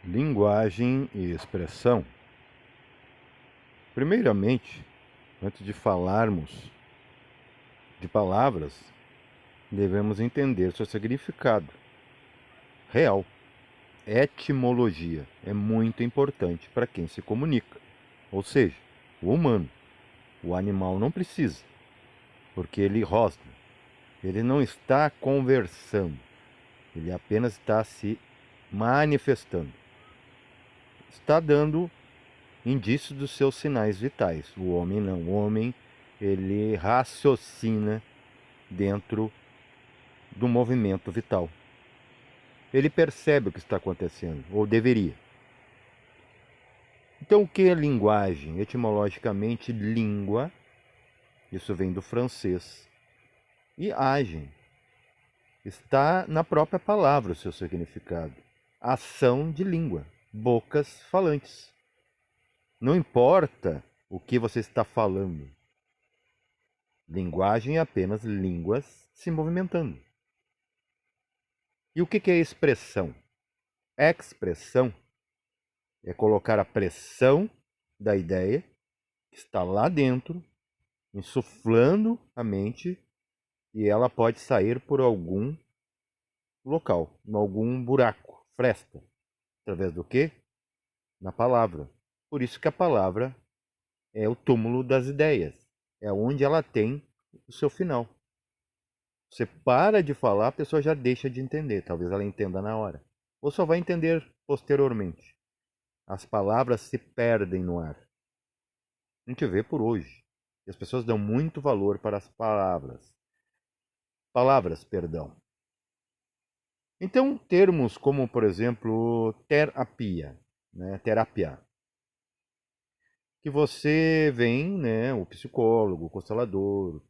Linguagem e expressão. Primeiramente, antes de falarmos de palavras, devemos entender seu significado real. Etimologia é muito importante para quem se comunica, ou seja, o humano. O animal não precisa, porque ele rosna. Ele não está conversando, ele apenas está se manifestando. Está dando indícios dos seus sinais vitais. O homem não. O homem, ele raciocina dentro do movimento vital. Ele percebe o que está acontecendo, ou deveria. Então, o que é linguagem? Etimologicamente, língua, isso vem do francês, e agem. Está na própria palavra o seu significado. Ação de língua, bocas falantes. Não importa o que você está falando. Linguagem é apenas línguas se movimentando. E o que é expressão? Expressão é colocar a pressão da ideia que está lá dentro, insuflando a mente, e ela pode sair por algum local, em algum buraco, fresta. Através do quê? Na palavra. Por isso que a palavra é o túmulo das ideias. É onde ela tem o seu final. Você para de falar, a pessoa já deixa de entender. Talvez ela entenda na hora. Ou só vai entender posteriormente. As palavras se perdem no ar. A gente vê por hoje. E as pessoas dão muito valor para as palavras. Palavras, perdão. Então, termos como, por exemplo, terapia, né? Terapia. Que você vem, né? O psicólogo, o constelador,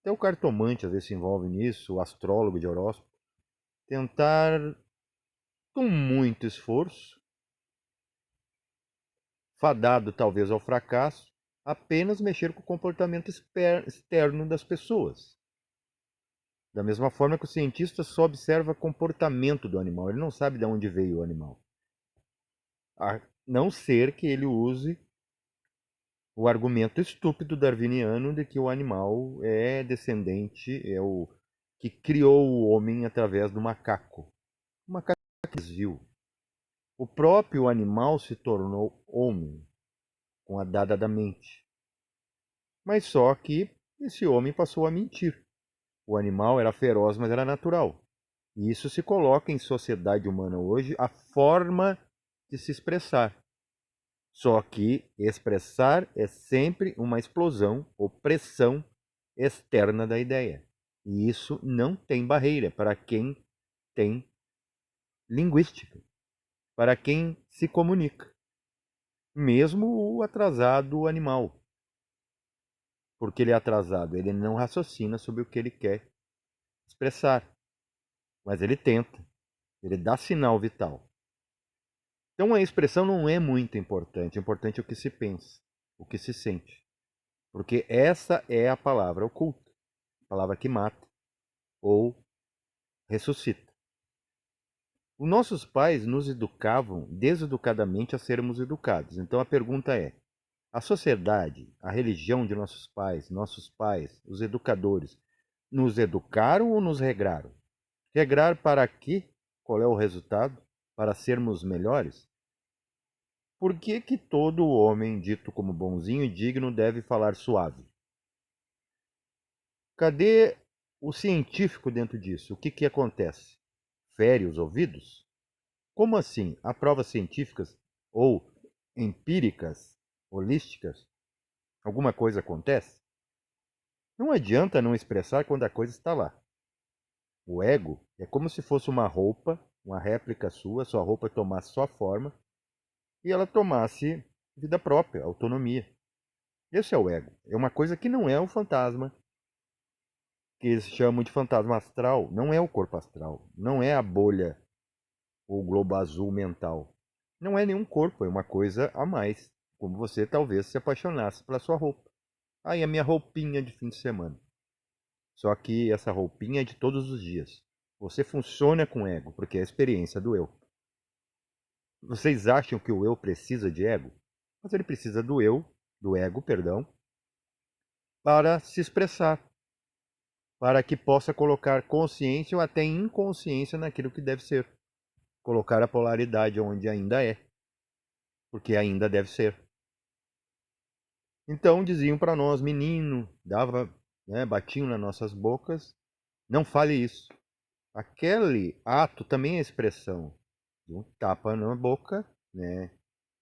até o cartomante às vezes se envolve nisso, o astrólogo de horóscopo, tentar, com muito esforço, fadado talvez ao fracasso, apenas mexer com o comportamento externo das pessoas. Da mesma forma que o cientista só observa o comportamento do animal, ele não sabe de onde veio o animal. A não ser que ele use o argumento estúpido darwiniano de que o animal é descendente, é o que criou o homem através do macaco. O macaco desviou. O próprio animal se tornou homem com a dada da mente. Mas só que esse homem passou a mentir. O animal era feroz, mas era natural. E isso se coloca em sociedade humana hoje a forma de se expressar. Só que expressar é sempre uma explosão ou pressão externa da ideia. E isso não tem barreira para quem tem linguística, para quem se comunica. Mesmo o atrasado animal. Porque ele é atrasado, ele não raciocina sobre o que ele quer expressar. Mas ele tenta, ele dá sinal vital. Então a expressão não é muito importante, é importante o que se pensa, o que se sente. Porque essa é a palavra oculta, a palavra que mata ou ressuscita. Os nossos pais nos educavam deseducadamente a sermos educados. Então a pergunta é: a sociedade, a religião de nossos pais, os educadores, nos educaram ou nos regraram? Regrar para quê? Qual é o resultado? Para sermos melhores? Por que que todo homem dito como bonzinho e digno deve falar suave? Cadê o científico dentro disso? O que que acontece? Fere os ouvidos? Como assim? Há provas científicas ou empíricas, holísticas? Alguma coisa acontece? Não adianta não expressar quando a coisa está lá. O ego é como se fosse uma roupa, uma réplica sua roupa tomasse sua forma e ela tomasse vida própria, autonomia. Esse é o ego. É uma coisa que não é o fantasma, que eles chamam de fantasma astral. Não é o corpo astral. Não é a bolha ou o globo azul mental. Não é nenhum corpo, é uma coisa a mais. Como você talvez se apaixonasse pela sua roupa. Aí a minha roupinha de fim de semana. Só que essa roupinha é de todos os dias. Você funciona com ego, porque é a experiência do eu. Vocês acham que o eu precisa de ego? Mas ele precisa do ego, perdão, para se expressar, para que possa colocar consciência ou até inconsciência naquilo que deve ser. Colocar a polaridade onde ainda é, porque ainda deve ser. Então diziam para nós, menino, dava, né, batiam nas nossas bocas, não fale isso. Aquele ato também é expressão de um tapa na boca, né,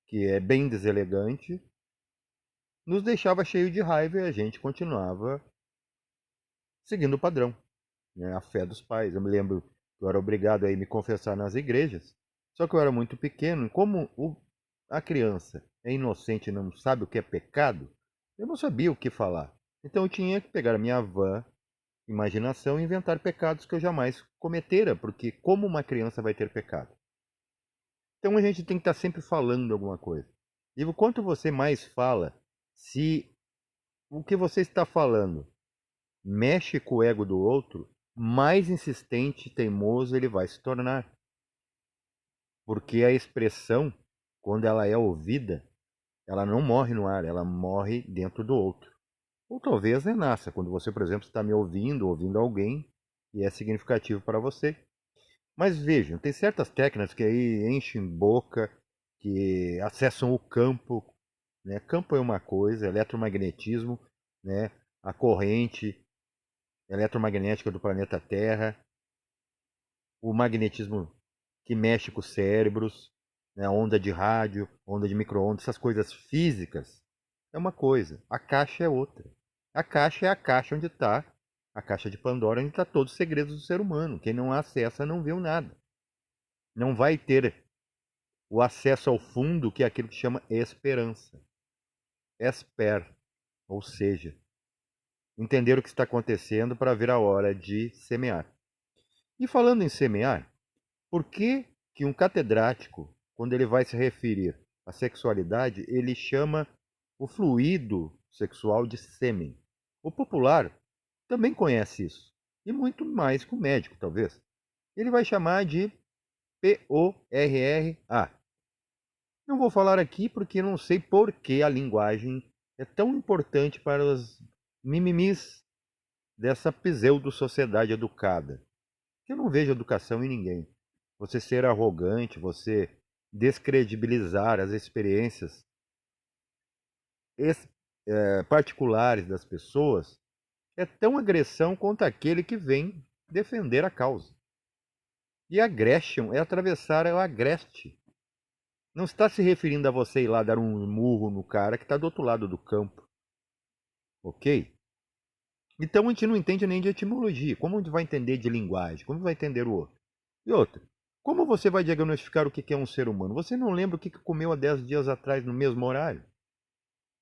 que é bem deselegante, nos deixava cheio de raiva e a gente continuava seguindo o padrão, né, a fé dos pais. Eu me lembro que eu era obrigado a ir me confessar nas igrejas, só que eu era muito pequeno, e como a criança é inocente e não sabe o que é pecado, eu não sabia o que falar. Então eu tinha que pegar a minha van imaginação e inventar pecados que eu jamais cometera, porque como uma criança vai ter pecado? Então a gente tem que estar sempre falando alguma coisa. E o quanto você mais fala, se o que você está falando mexe com o ego do outro, mais insistente e teimoso ele vai se tornar. Porque a expressão, quando ela é ouvida, ela não morre no ar, ela morre dentro do outro. Ou talvez renasça, quando você, por exemplo, está me ouvindo alguém, e é significativo para você. Mas vejam, tem certas técnicas que aí enchem boca, que acessam o campo, né? Campo é uma coisa, eletromagnetismo, né? A corrente eletromagnética do planeta Terra, o magnetismo que mexe com os cérebros, né? A onda de rádio, onda de micro-ondas, essas coisas físicas é uma coisa, a caixa é outra. A caixa é a caixa onde está, a caixa de Pandora, onde está todos os segredos do ser humano. Quem não acessa não viu nada. Não vai ter o acesso ao fundo, que é aquilo que chama esperança. Esper, ou seja, entender o que está acontecendo para ver a hora de semear. E falando em semear, por que que um catedrático, quando ele vai se referir à sexualidade, ele chama o fluido sexual de sêmen? O popular também conhece isso, e muito mais que o médico, talvez. Ele vai chamar de PORRA. Não vou falar aqui porque não sei por que a linguagem é tão importante para os mimimis dessa pseudo-sociedade educada. Eu não vejo educação em ninguém. Você ser arrogante, você descredibilizar as experiências particulares das pessoas é tão agressão quanto aquele que vem defender a causa. E aggression é atravessar o agreste. Não está se referindo a você ir lá dar um murro no cara que está do outro lado do campo. Ok? Então a gente não entende nem de etimologia. Como a gente vai entender de linguagem? Como vai entender o outro? E outra, como você vai diagnosticar o que é um ser humano? Você não lembra o que comeu há 10 dias atrás no mesmo horário?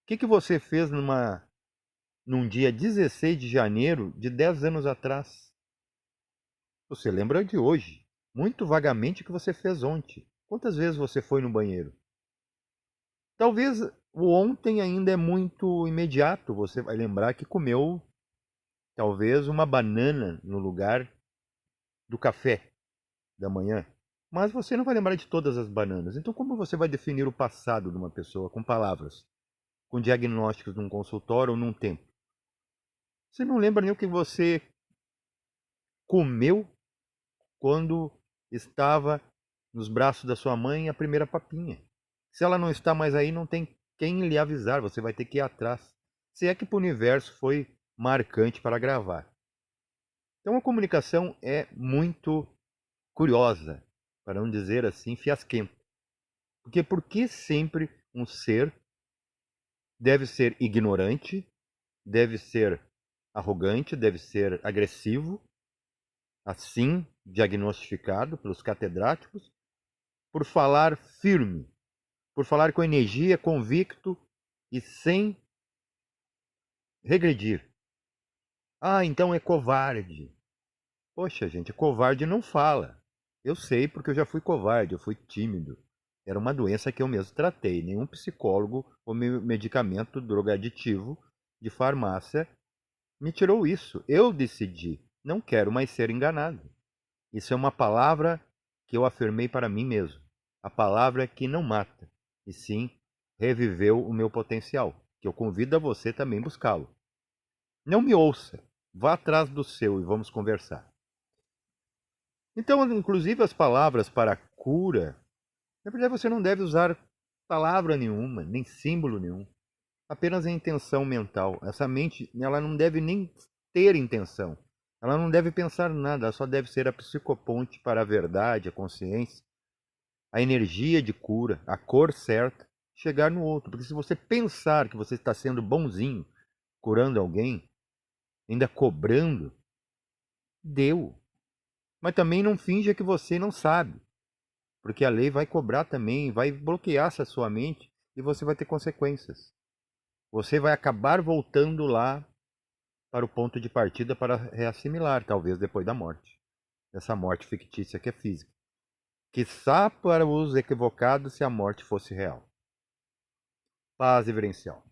O que você fez num dia 16 de janeiro de 10 anos atrás? Você lembra de hoje. Muito vagamente o que você fez ontem. Quantas vezes você foi no banheiro? Talvez o ontem ainda é muito imediato. Você vai lembrar que comeu talvez uma banana no lugar do café da manhã. Mas você não vai lembrar de todas as bananas. Então, como você vai definir o passado de uma pessoa com palavras, com diagnósticos num consultório ou num tempo? Você não lembra nem o que você comeu quando estava nos braços da sua mãe a primeira papinha. Se ela não está mais aí, não tem quem lhe avisar, você vai ter que ir atrás. Se é que para o universo foi marcante para gravar. Então a comunicação é muito curiosa, para não dizer assim, fiasquenta. Porque por que sempre um ser deve ser ignorante, deve ser arrogante, deve ser agressivo, assim diagnosticado pelos catedráticos, por falar firme, por falar com energia, convicto e sem regredir. Ah, então é covarde. Poxa, gente, covarde não fala. Eu sei porque eu já fui covarde, eu fui tímido. Era uma doença que eu mesmo tratei. Nenhum psicólogo ou medicamento drogaditivo de farmácia me tirou isso. Eu decidi. Não quero mais ser enganado. Isso é uma palavra que eu afirmei para mim mesmo. a palavra que não mata, e sim reviveu o meu potencial, que eu convido a você também buscá-lo. Não me ouça, vá atrás do seu e vamos conversar. Então, inclusive as palavras para cura, na verdade você não deve usar palavra nenhuma, nem símbolo nenhum, apenas a intenção mental. Essa mente, ela não deve nem ter intenção. Ela não deve pensar nada, ela só deve ser a psicoponte para a verdade, a consciência, a energia de cura, a cor certa, chegar no outro. Porque se você pensar que você está sendo bonzinho, curando alguém, ainda cobrando, deu. Mas também não finja que você não sabe, porque a lei vai cobrar também, vai bloquear essa sua mente e você vai ter consequências. Você vai acabar voltando lá para o ponto de partida para reassimilar, talvez depois da morte. Essa morte fictícia que é física. Quiçá para os equivocados se a morte fosse real. Paz, Everencial.